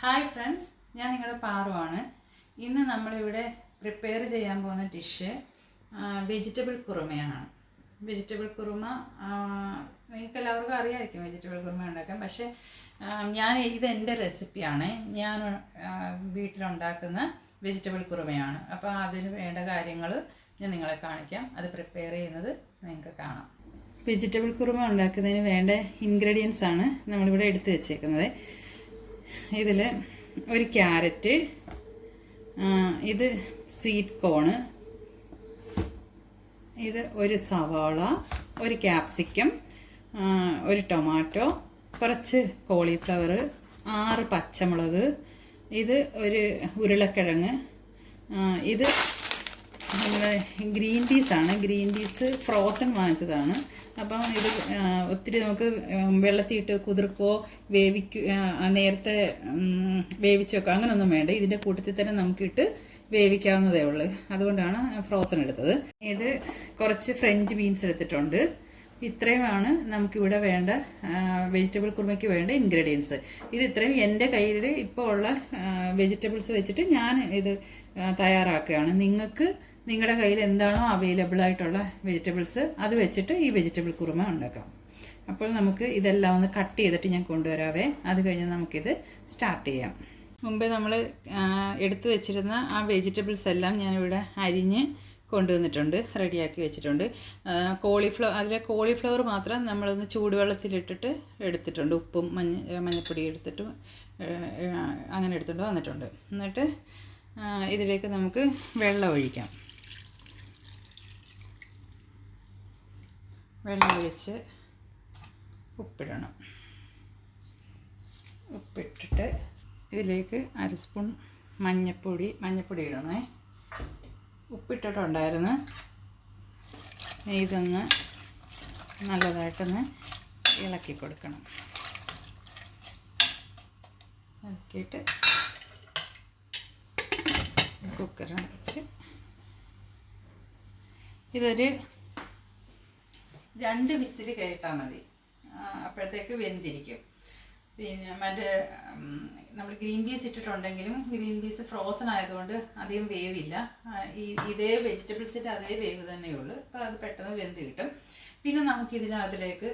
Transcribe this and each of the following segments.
Hi friends, ഞാൻ നിങ്ങളുടെ പാറുവാണ്. ഇന്ന് നമ്മളിവിടെ പ്രിപ്പയർ ചെയ്യാൻ പോകുന്ന ഡിഷ് വെജിറ്റബിൾ കുറുമയാണ്. വെജിറ്റബിൾ കുറുമ നിങ്ങൾക്ക് എല്ലാവർക്കും അറിയാമായിരിക്കും വെജിറ്റബിൾ കുറുമ ഉണ്ടാക്കാൻ. പക്ഷേ ഇത് എൻ്റെ റെസിപ്പിയാണ്. ഞാൻ വീട്ടിലുണ്ടാക്കുന്ന വെജിറ്റബിൾ കുറുമയാണ്. അപ്പോൾ അതിന് വേണ്ട കാര്യങ്ങൾ ഞാൻ നിങ്ങളെ കാണിക്കാം. അത് പ്രിപ്പയർ ചെയ്യുന്നത് നിങ്ങൾക്ക് കാണാം. വെജിറ്റബിൾ കുറുമ ഉണ്ടാക്കുന്നതിന് വേണ്ട ഇൻഗ്രീഡിയൻസ് ആണ് നമ്മളിവിടെ എടുത്തു വെച്ചേക്കുന്നത്. ഇതിൽ ഒരു ക്യാരറ്റ്, ഇത് സ്വീറ്റ് കോണ്, ഇത് ഒരു സവാള, ഒരു ക്യാപ്സിക്കം, ഒരു ടൊമാറ്റോ, കുറച്ച് കോളിഫ്ലവർ, 6 പച്ചമുളക്, ഇത് ഒരു ഉരുളക്കിഴങ്ങ്, ഇത് നമ്മുടെ ഗ്രീൻ പീസാണ്. ഗ്രീൻ പീസ് ഫ്രോസൺ വാങ്ങിച്ചതാണ്. അപ്പം ഇത് ഒത്തിരി നമുക്ക് വെള്ളത്തിയിട്ട് കുതിർക്കോ നേരത്തെ വേവിച്ച് വെക്കോ അങ്ങനെയൊന്നും വേണ്ട. ഇതിൻ്റെ കൂട്ടത്തിൽ തന്നെ നമുക്കിട്ട് വേവിക്കാവുന്നതേ ഉള്ളൂ. അതുകൊണ്ടാണ് ഫ്രോസൺ എടുത്തത്. ഇത് കുറച്ച് ഫ്രഞ്ച് ബീൻസ് എടുത്തിട്ടുണ്ട്. ഇത്രയുമാണ് നമുക്കിവിടെ വേണ്ട വെജിറ്റബിൾ കുറുമയ്ക്ക് വേണ്ട ഇൻഗ്രീഡിയൻസ്. ഇത് ഇത്രയും എൻ്റെ കയ്യിൽ ഇപ്പോൾ ഉള്ള വെജിറ്റബിൾസ് വെച്ചിട്ട് ഞാൻ ഇത് തയ്യാറാക്കുകയാണ്. നിങ്ങൾക്ക് നിങ്ങളുടെ കയ്യിൽ എന്താണോ അവൈലബിൾ ആയിട്ടുള്ള വെജിറ്റബിൾസ് അത് വെച്ചിട്ട് ഈ വെജിറ്റബിൾ കുറുമ ഉണ്ടാക്കാം. അപ്പോൾ നമുക്ക് ഇതെല്ലാം ഒന്ന് കട്ട് ചെയ്തിട്ട് ഞാൻ കൊണ്ടുവരാവേ. അത് കഴിഞ്ഞ് നമുക്കിത് സ്റ്റാർട്ട് ചെയ്യാം. മുമ്പേ നമ്മൾ എടുത്തു വെച്ചിരുന്ന ആ വെജിറ്റബിൾസ് എല്ലാം ഞാനിവിടെ അരിഞ്ഞ് കൊണ്ടുവന്നിട്ടുണ്ട്, റെഡിയാക്കി വെച്ചിട്ടുണ്ട്. കോളിഫ്ലവർ മാത്രം നമ്മളൊന്ന് ചൂടുവെള്ളത്തിലിട്ടിട്ട് എടുത്തിട്ടുണ്ട്. ഉപ്പും മഞ്ഞൾപ്പൊടി എടുത്തിട്ട് അങ്ങനെ എടുത്തിട്ട് വന്നിട്ടുണ്ട്. എന്നിട്ട് ഇതിലേക്ക് നമുക്ക് വെള്ളം ഒഴിക്കാം. വെള്ളം ഒഴിച്ച് ഉപ്പിടണം. ഉപ്പിട്ടിട്ട് ഇതിലേക്ക് 1 സ്പൂൺ മഞ്ഞൾപ്പൊടി ഇടണേ. ഉപ്പിട്ടിട്ടുണ്ടായിരുന്നു. ഇതൊന്ന് നല്ലതായിട്ടൊന്ന് ഇളക്കി കൊടുക്കണം. ഇളക്കിയിട്ട് കുക്കർ അടച്ച് ഇതൊരു 2 വിസിൽ കയറ്റാൽ മതി. അപ്പോഴത്തേക്ക് വെന്തിരിക്കും. പിന്നെ നമ്മൾ ഗ്രീൻ പീസ് ഇട്ടിട്ടുണ്ടെങ്കിലും ഗ്രീൻ പീസ് ഫ്രോസൺ ആയതുകൊണ്ട് അധികം വേവില്ല. ഇതേ വെജിറ്റബിൾസിൻ്റെ അതേ വേവ് തന്നെയുള്ളൂ. അപ്പോൾ അത് പെട്ടെന്ന് വെന്ത് കിട്ടും. പിന്നെ നമുക്കിതിനകത്തിലേക്ക്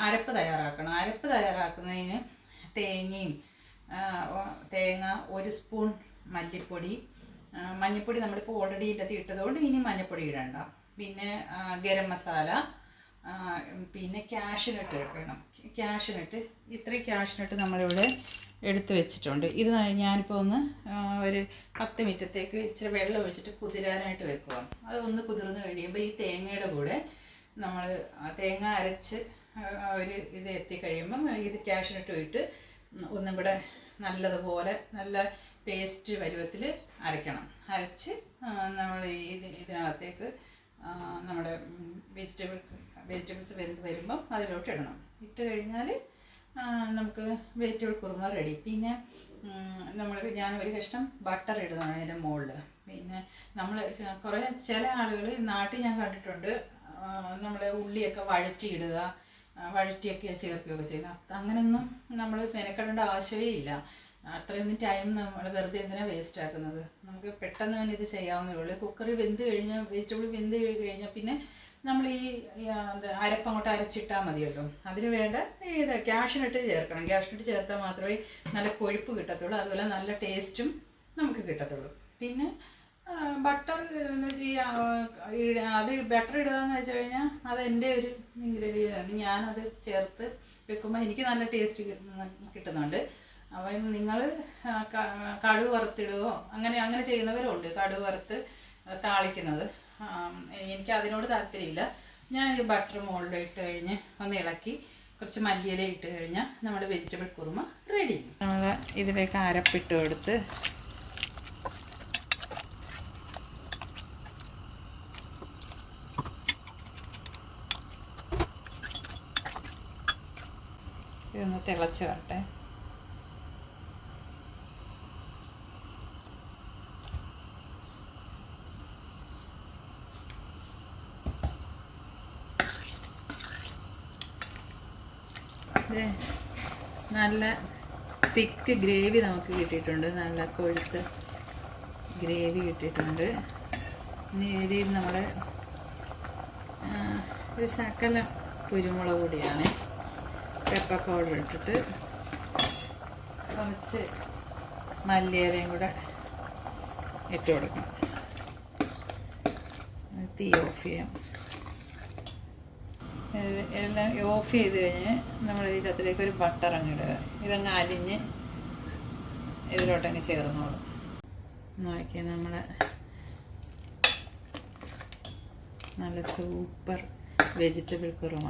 അരപ്പ് തയ്യാറാക്കണം. അരപ്പ് തയ്യാറാക്കുന്നതിന് തേങ്ങ 1 സ്പൂൺ മല്ലിപ്പൊടി, മഞ്ഞൾപ്പൊടി നമ്മളിപ്പോൾ ഓൾറെഡി ഇതിനകത്ത് ഇട്ടതുകൊണ്ട് ഇനി മഞ്ഞൾപ്പൊടി ഇടണ്ട. പിന്നെ ഗരം മസാല, പിന്നെ കാഷ്യൂനട്ട് വേണം. ഇത്രയും കാഷ്യൂനട്ട് നമ്മളിവിടെ എടുത്ത് വെച്ചിട്ടുണ്ട്. ഇത് ഞാനിപ്പോൾ ഒരു 10 മിനിറ്റത്തേക്ക് ഇച്ചിരി വെള്ളം ഒഴിച്ചിട്ട് കുതിരാനായിട്ട് വെക്കുക. അതൊന്ന് കുതിർന്ന് കഴിയുമ്പോൾ ഈ തേങ്ങയുടെ കൂടെ നമ്മൾ തേങ്ങ അരച്ച് ഇത് എത്തിക്കഴിയുമ്പം ഇത് കാഷ്യൂനട്ട് ഇട്ട് ഒന്നും കൂടെ നല്ലതുപോലെ നല്ല പേസ്റ്റ് പരുവത്തിൽ അരക്കണം. അരച്ച് നമ്മൾ ഇതിനകത്തേക്ക് നമ്മുടെ വെജിറ്റബിൾസ് വെന്ത് വരുമ്പം അതിലോട്ട് ഇടണം. ഇട്ട് കഴിഞ്ഞാൽ നമുക്ക് വെജിറ്റബിൾ കുറുമ റെഡി. പിന്നെ ഞാൻ ഒരു കഷ്ണം ബട്ടർ ഇടുന്നതാണ് അതിൻ്റെ മുകളിൽ. പിന്നെ ചില ആളുകൾ നാട്ടിൽ ഞാൻ കണ്ടിട്ടുണ്ട്, നമ്മൾ ഉള്ളിയൊക്കെ വഴറ്റിയൊക്കെ ചേർക്കുകയൊക്കെ ചെയ്യുന്നത്. അങ്ങനെയൊന്നും നമ്മൾ മെനക്കെടേണ്ട ആവശ്യമേ ഇല്ല. അത്രയൊന്നും ടൈം നമ്മൾ വെറുതെ എന്തിനാണ് വേസ്റ്റ് ആക്കുന്നത്. നമുക്ക് പെട്ടെന്ന് തന്നെ ഇത് ചെയ്യാവുന്നേ ഉള്ളൂ. കുക്കറിൽ വെജിറ്റബിൾ വെന്ത് കഴിഞ്ഞാൽ പിന്നെ നമ്മൾ ഈ അരപ്പങ്ങോട്ട് അരച്ചിട്ടാൽ മതിയല്ലോ. അതിന് വേണ്ട കാഷ്യൂനട്ട് ചേർക്കണം. കാഷ്യൂനട്ട് ചേർത്താൽ മാത്രമേ നല്ല കൊഴുപ്പ് കിട്ടത്തുള്ളൂ. അതുപോലെ നല്ല ടേസ്റ്റും നമുക്ക് കിട്ടത്തുള്ളൂ. പിന്നെ ബട്ടർ ബട്ടർ ഇടുക എന്ന് വെച്ച് കഴിഞ്ഞാൽ അത് എൻ്റെ ഒരു ഇൻഗ്രീഡിയൻ്റാണ്. ഞാനത് ചേർത്ത് വെക്കുമ്പോൾ എനിക്ക് നല്ല ടേസ്റ്റ് കിട്ടുന്നുണ്ട്. അപ്പം നിങ്ങൾ കടുക് വറുത്തിടുകയോ അങ്ങനെ ചെയ്യുന്നവരുണ്ട്. കടുക് വറുത്ത് താളിക്കുന്നത്. എനിക്ക് അതിനോട് താല്പര്യമില്ല. ഞാൻ ഈ ബട്ടർ മുകളിൽ ഇട്ട് കഴിഞ്ഞ് ഒന്ന് ഇളക്കി കുറച്ച് മല്ലിയില ഇട്ട് കഴിഞ്ഞാൽ നമ്മുടെ വെജിറ്റബിൾ കുറുമ റെഡി. നമ്മൾ ഇതിലേക്ക് അരപ്പിട്ട് കൊടുത്ത് ഇതൊന്ന് തിളച്ച് വരട്ടെ. നല്ല തിക്ക് ഗ്രേവി നമുക്ക് കിട്ടിയിട്ടുണ്ട്. നല്ല കൊഴുത്ത ഗ്രേവി കിട്ടിയിട്ടുണ്ട്. ഇനി ഇതിൽ നമ്മൾ ഒരു ശകലം കുരുമുളക് പൊടിയാണ്, പെപ്പർ പൗഡർ ഇട്ടിട്ട് കുറച്ച് മല്ലിയിലയും കൂടെ ഇട്ട് കൊടുക്കണം. തീ ഓഫ് ചെയ്യാം. എല്ലാം ഓഫ് ചെയ്ത് കഴിഞ്ഞ് നമ്മൾ ഇതിലേക്ക് ഒരു ബട്ടർ അങ്ങ് ഇടുക. ഇതങ്ങ് അലിഞ്ഞ് ഇതിലോട്ടങ്ങ് ചേർന്നോളും. നോക്കിയാൽ നമ്മുടെ നല്ല സൂപ്പർ വെജിറ്റബിൾ കുറുമ.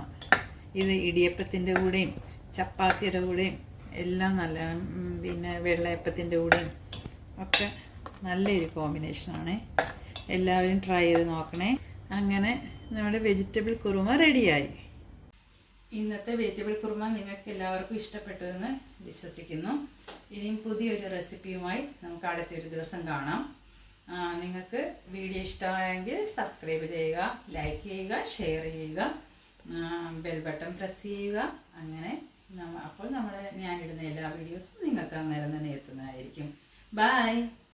ഇത് ഇടിയപ്പത്തിൻ്റെ കൂടെയും ചപ്പാത്തിയുടെ കൂടെയും എല്ലാം നല്ല, പിന്നെ വെള്ളയപ്പത്തിൻ്റെ കൂടെയും ഒക്കെ നല്ലൊരു കോമ്പിനേഷനാണ്. എല്ലാവരും ട്രൈ ചെയ്ത് നോക്കണേ. അങ്ങനെ നമ്മുടെ വെജിറ്റബിൾ കുറുമ റെഡിയായി. ഇന്നത്തെ വെജിറ്റബിൾ കുറുമ നിങ്ങൾക്ക് എല്ലാവർക്കും ഇഷ്ടപ്പെട്ടു എന്ന് വിശ്വസിക്കുന്നു. ഇനിയും പുതിയൊരു റെസിപ്പിയുമായി നമുക്ക് അടുത്തൊരു ദിവസം കാണാം. നിങ്ങൾക്ക് വീഡിയോ ഇഷ്ടമായെങ്കിൽ സബ്സ്ക്രൈബ് ചെയ്യുക, ലൈക്ക് ചെയ്യുക, ഷെയർ ചെയ്യുക, ബെൽ ബട്ടൺ പ്രസ് ചെയ്യുക. അങ്ങനെ അപ്പോൾ ഞാനിടുന്ന എല്ലാ വീഡിയോസും നിങ്ങൾക്ക് അന്നേരം തന്നെ എത്തുന്നതായിരിക്കും. ബൈ.